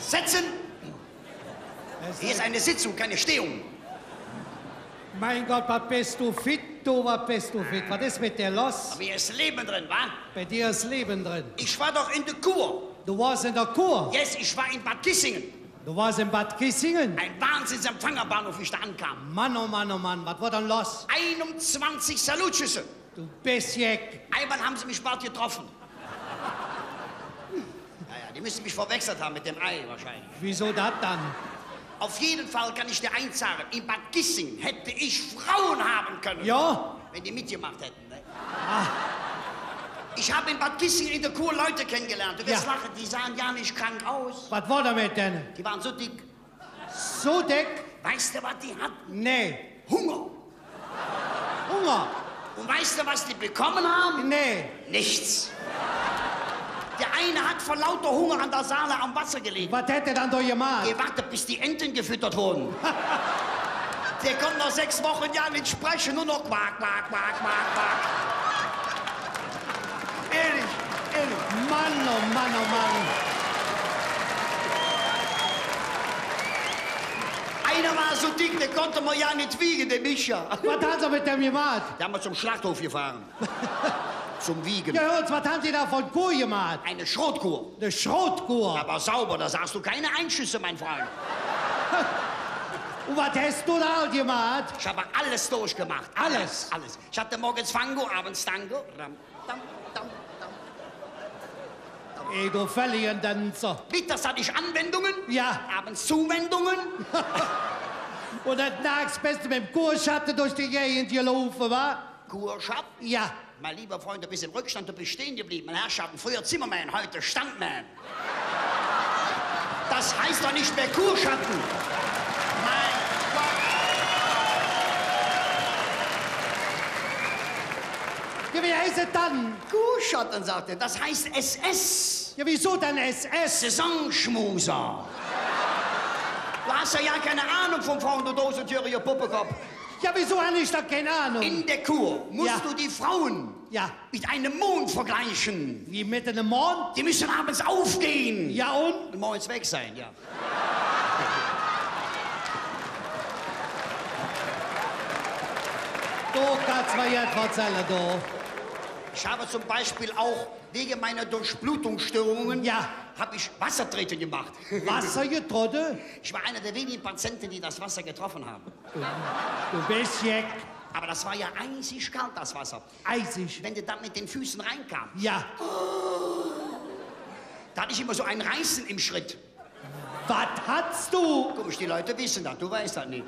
Setzen! Hier ist eine Sitzung, keine Stehung. Mein Gott, was bist du fit, du, was bist du fit? Was ist mit dir los? Aber hier ist Leben drin, wa? Bei dir ist Leben drin. Ich war doch in der Kur. Du warst in der Kur. Yes, ich war in Bad Kissingen. Du warst in Bad Kissingen. Ein Wahnsinnsempfangerbahnhof, wie ich da ankam. Mann, oh Mann, oh Mann, was war denn los? 21 Salutschüsse. Du Besjeck. Einmal haben sie mich bald getroffen. Naja, die müssen mich verwechselt haben mit dem Ei wahrscheinlich. Wieso das dann? Auf jeden Fall kann ich dir eins sagen, in Bad Kissingen hätte ich Frauen haben können. Ja? Wenn die mitgemacht hätten, ne? Ah. Ich habe in Bad Kissingen in der Kur Leute kennengelernt. Du wirst Ja. lachen, die sahen ja nicht krank aus. Was war damit denn? Die waren so dick. So dick? Weißt du, was die hatten? Nee. Hunger. Hunger? Und weißt du, was die bekommen haben? Nee. Nichts. Der eine hat vor lauter Hunger an der Saale am Wasser gelegen. Was hätte dann doch gemacht? Gewartet, bis die Enten gefüttert wurden. Der konnte noch 6 Wochen ja nicht sprechen, nur noch quack, quack, quack, quack, quack. Ehrlich, ehrlich. Mann, oh Mann, oh Mann. Einer war so dick, der konnte man ja nicht wiegen, der Micha. Was haben sie mit dem gemacht? Der haben wir zum Schlachthof gefahren. Zum Wiegen. Ja, hör uns, was haben sie da von Kur gemacht? Eine Schrotkur. Eine Schrotkur. Aber sauber, da sagst du keine Einschüsse, mein Freund. Und was hast du da gemacht? Ich habe alles durchgemacht. Alles? Alles. Ich hatte morgens Fango, abends Tango. Ram, dam, dam, dam. Ey, du Fälligendänzer. Mittags hatte ich Anwendungen. Ja. Abends Zuwendungen. Und dann nachts bist du mit dem Kurschatten durch die Gegend gelaufen, wa? Kurschab. Ja. Mein lieber Freund, du bist im Rückstand, du bist stehen geblieben. Mein Herrschaften, früher Zimmermann, heute Standman. Das heißt doch nicht mehr Kurschatten. Mein Gott. Ja, wie heißt es dann? Kurschatten, sagt er. Das heißt SS. Ja, wieso denn SS? Saisonschmuser. Du hast ja keine Ahnung vom Frauen, du dosentüriger Puppekopf. Ja, wieso habe ich da keine Ahnung? In der Kur musst Ja. du die Frauen Ja. mit einem Mond vergleichen. Wie mit einem Mond? Die müssen abends aufgehen. Ja, und? Und morgens weg sein, ja. Du kannst mir jetzt erzählen, du. Ich habe zum Beispiel auch wegen meiner Durchblutungsstörungen Ja. habe ich Wassertreten gemacht. Wasser getroffen? Ich war einer der wenigen Patienten, die das Wasser getroffen haben. Du bist Jeck. Aber das war ja eisig kalt, das Wasser. Eisig. Wenn du dann mit den Füßen reinkam, Ja. da hatte ich immer so ein Reißen im Schritt. Was hast du? Komisch, die Leute wissen das, du weißt das nicht.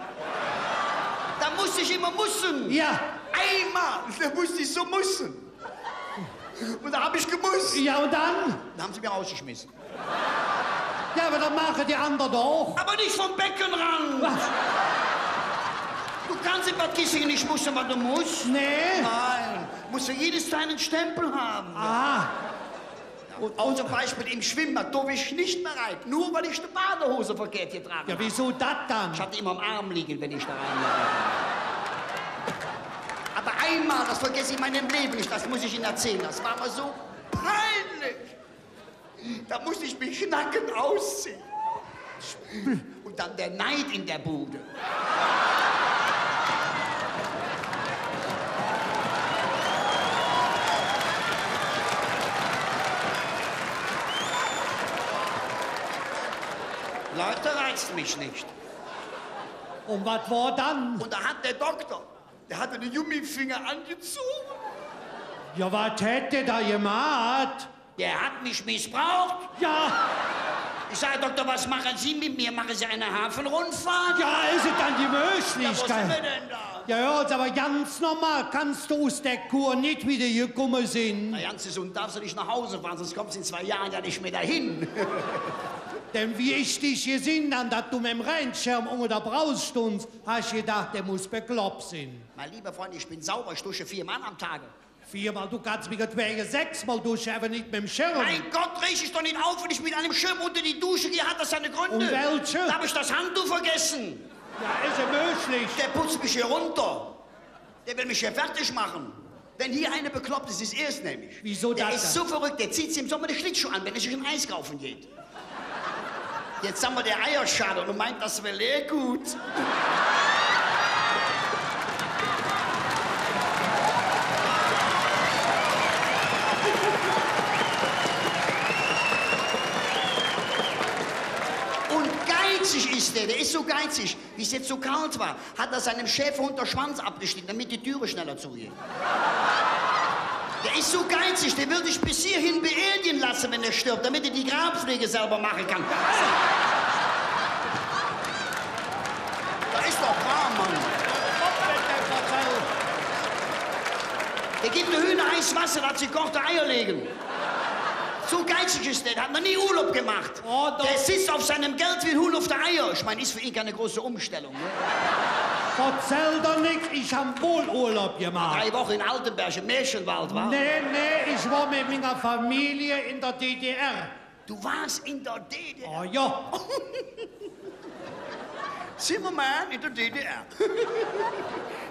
Da musste ich immer mussen. Ja. Einmal, da musste ich so mussen. Und da habe ich gemusst. Ja, und dann? Dann haben sie mir rausgeschmissen. Ja, aber dann machen die anderen doch. Aber nicht vom Beckenrand. Was? Du kannst in Bad Kissingen nicht mussen, was du musst. Nee. Nein, musst du jedes Teil einen Stempel haben. Ah. Und auch zum Beispiel im Schwimmbad durfte ich nicht mehr rein, nur weil ich eine Badehose verkehrt getragen Ja, habe. wieso das dann? Ich hatte immer am Arm liegen, wenn ich da reingegangen bin. Aber einmal, das vergesse ich in meinem Leben nicht, das muss ich Ihnen erzählen, das war mir so peinlich. Da musste ich mich nackend ausziehen. Und dann der Neid in der Bude. Leute, reizt mich nicht. Und was war dann? Und da hat der Doktor, der hatte den Gummifinger angezogen. Ja, was hätte da gemacht? Der hat mich missbraucht. Ja. Ich sage, Doktor, was machen Sie mit mir? Machen Sie eine Hafenrundfahrt? Ja, ist es dann die Ja, wo sind wir Möglichkeit? denn da? Ja, hör, aber ganz normal kannst du aus der Kur nicht wieder gekommen sein. Na, ganz gesund darfst du nicht nach Hause fahren, sonst kommst du in 2 Jahren ja nicht mehr dahin. Denn wie ich dich gesehen habe, dass du mit dem Rennschirm unter der Braus stundst, hast du gedacht, der muss bekloppt sein. Mein lieber Freund, ich bin sauber, ich dusche 4-mal am Tage. 4-mal, du kannst mich gleich 6-mal duschen, aber nicht mit dem Schirm. Mein Gott, riech ich doch nicht auf, wenn ich mit einem Schirm unter die Dusche gehe, hat das seine Gründe. Und welche? Da habe ich das Handtuch vergessen. Ja, ist ja möglich. Der putzt mich hier runter. Der will mich hier fertig machen. Wenn hier einer bekloppt ist, ist erst nämlich. Wieso der das ist dann? so verrückt, der zieht sich im Sommer die Schlittschuhe an, wenn er sich ein Eis kaufen geht. Jetzt haben wir der Eierschale und meint, das wäre leer gut. Und geizig ist der ist so geizig. Wie es jetzt so kalt war, hat er seinem Schäferhund den Schwanz abgeschnitten, damit die Türe schneller zugeht. Der ist so geizig, der würde ich bis hierhin beerdigen lassen, wenn er stirbt, damit er die Grabpflege selber machen kann. Da ist doch wahr, Mann. Der gibt der Hühner heißes Wasser, dass sie kochte Eier legen. So geizig ist der hat noch nie Urlaub gemacht. Oh, der sitzt auf seinem Geld wie ein Huhn auf der Eier. Ich meine, ist für ihn keine große Umstellung. Ne? Erzähl doch nix, ich hab wohl Urlaub gemacht. 3 Wochen in Altenberg, im Märchenwald, wa? Nee, ich war mit meiner Familie in der DDR. Du warst in der DDR? Oh ja. Zimmermann in der DDR.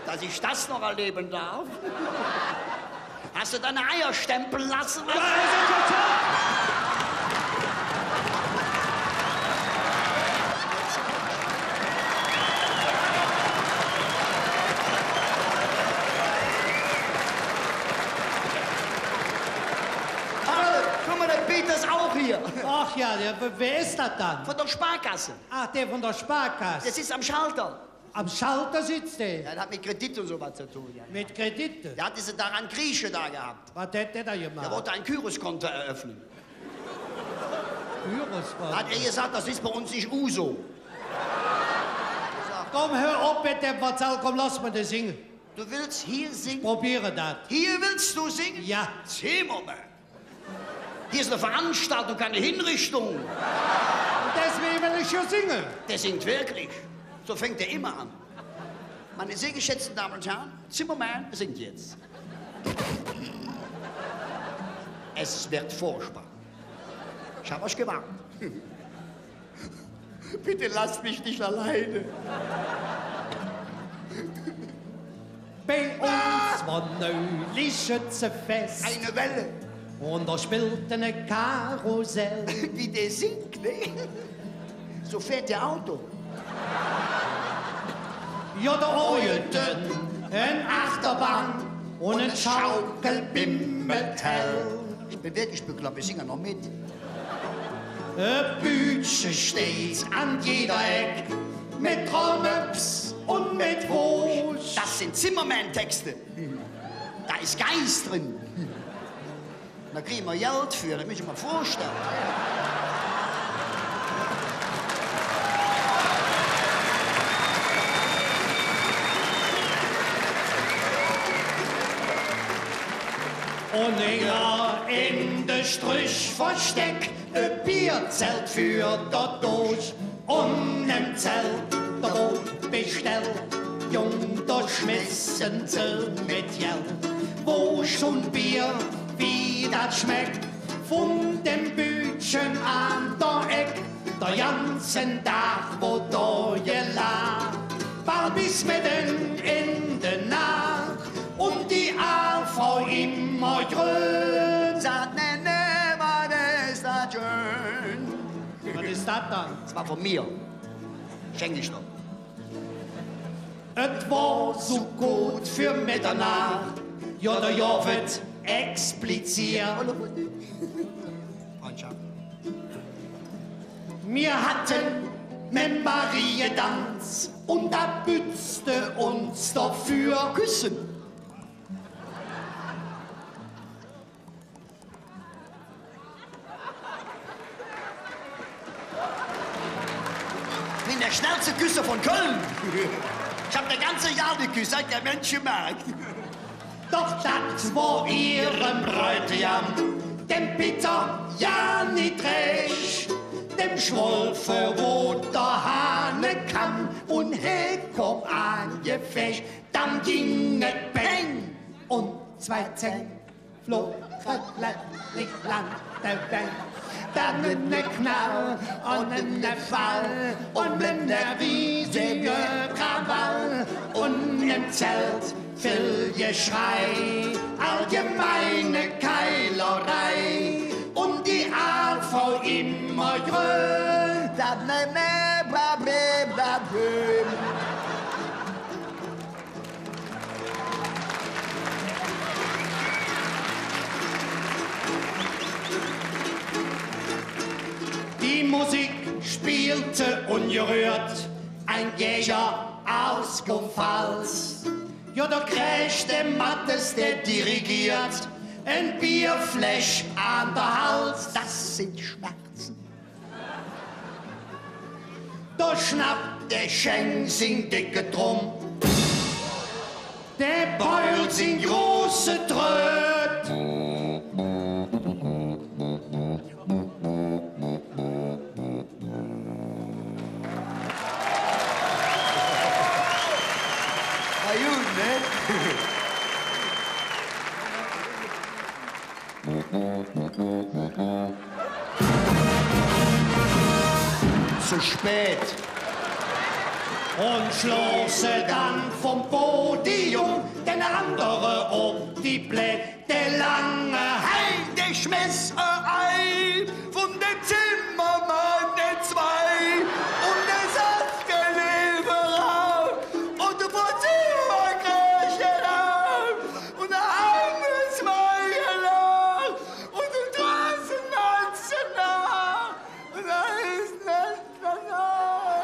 Dass ich das noch erleben darf. Hast du deine Eier stempeln lassen? Ja, ist Guck mal, der Peter ist auch hier. Ach ja, wer ist das dann? Von der Sparkasse. Ach, der von der Sparkasse. Der sitzt am Schalter. Am Schalter sitzt der. Ja, der hat mit Kredit und so was zu tun. Ja. Mit Kredite. Der hat diese daran Grieche da gehabt. Was hat der da gemacht? Der wollte ein Kyros-Konto eröffnen. Kyros, Da hat er gesagt, das ist bei uns nicht Uso. Komm, hör auf mit dem Verzell, komm, lass mal das singen. Du willst hier singen? Probiere das. Hier willst du singen? Ja. Zimmermann. Hier ist eine Veranstaltung, keine Hinrichtung. Und deswegen will ich ja singen. Der singt wirklich. So fängt er immer an. Meine sehr geschätzten Damen und Herren, Zimmermann singt jetzt. Es wird furchtbar. Ich habe euch gewarnt. Bitte lasst mich nicht alleine. Bei uns war neulich Schützenfest. Eine Welle, Und da spielte eine Karussell. wie der singt, ne? So fährt der Auto. Ja, da Eulen, ein Achterbahn und ein Schaukelbimmeltell. Ich bin wirklich bekloppt, ich singe noch mit. Ein Bütchen steht an jeder Eck mit Trommels und mit Wusch. Das sind Zimmermann-Texte. Da ist Geist drin. Da kriegen wir Geld für, das muss ich mir vorstellen. Und er in der Strich versteckt ein Bierzelt für dort durch. Und im Zelt der Brot bestellt, jung durchschmissen sie mit Geld. Wo schon Bier, wie das schmeckt, von dem Bütchen an der Eck, der ganzen Tag, wo da gelacht, war bis mitten in der Nacht und die Frau immer grün. Sagt, ne, was ist das schön? Was ist das dann? Das war von mir. Schenk ich doch. Et war so gut für Mitternacht, ja, der Jahr wird expliziert. Freundschaft. Wir hatten mit Marie Tanz und da bützte uns dafür. Küssen. Ich bin der schnellste Küsser von Köln. Ich hab das ganze Jahr geküsst, seit der Mensch merkt. Doch das war ihrem Bräutigam, dem Peter ja nicht recht. Dem Schwolfe, wo der Hahne kam und he kom angefecht. Dann ging es bang und 2 Zehn flogen nicht lang der Welt. Dann eine Knall und eine Fall und eine riesige Krawall und im Zelt viel Geschrei, allgemeine Keilerei und die AV immer grün. Das Die Musik spielte ungerührt ein Jäger aus Pfalz. Ja, der krächte Mattes, der dirigiert ein Bierfläsch an der Hals. Das sind Schmerzen. Da schnappt der Schenk sin dicke Drum, der Beul sin große Tröd. War gut, ne? Zu spät. Und schloss dann vom Podium den andere um die Blätter lange Hey, der schmiss ein von dem Zimmermann der zwei und der Saftgelieferer und der Portiererkirchener und der Handelsmeier und der Straßennational und der National.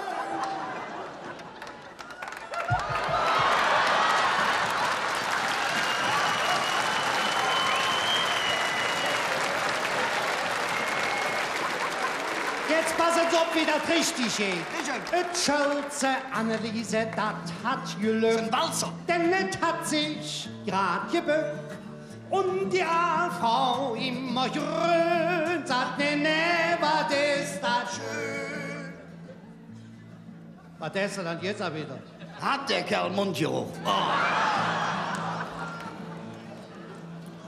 Jetzt passen Sie auf, wie das richtig ist. Sicher. Et Schulze Anneliese, das hat Glück. Ein Walzer. Denn es hat sich grad gebückt. Und die Frau immer grün sagt, nee, was ist das schön. Was ist er dann jetzt auch wieder? Hat der Kerl Mundgeruch.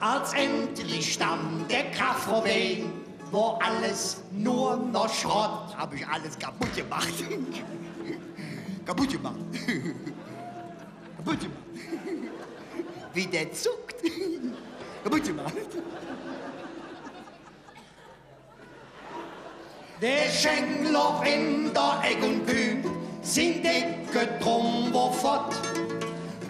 Als endlich stand der Kraft vorbei, wo alles nur noch Schrott. Hab ich alles kaputt gemacht. Kaputt gemacht. Kaputt gemacht. Wie der zuckt. Kaputt gemacht. Der Schenkloch in der Eck und Kühn sind dicke drum, wo fort.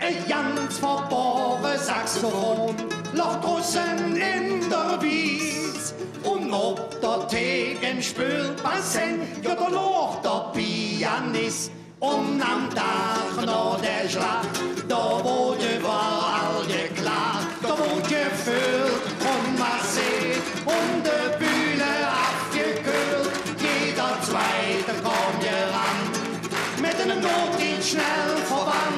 Ein ganz verbohre Saxophon, Loch draußen in der Wies. Und ob der Tegen spült Bassen, ja, da locht der Pianist. Und am Tag noch der Schlag, da wurde überall geklagt, da wurde gefüllt und massiert und die Bühne abgekühlt. Jeder Zweite kommt hier ran, mit einem Not, die schnell voran.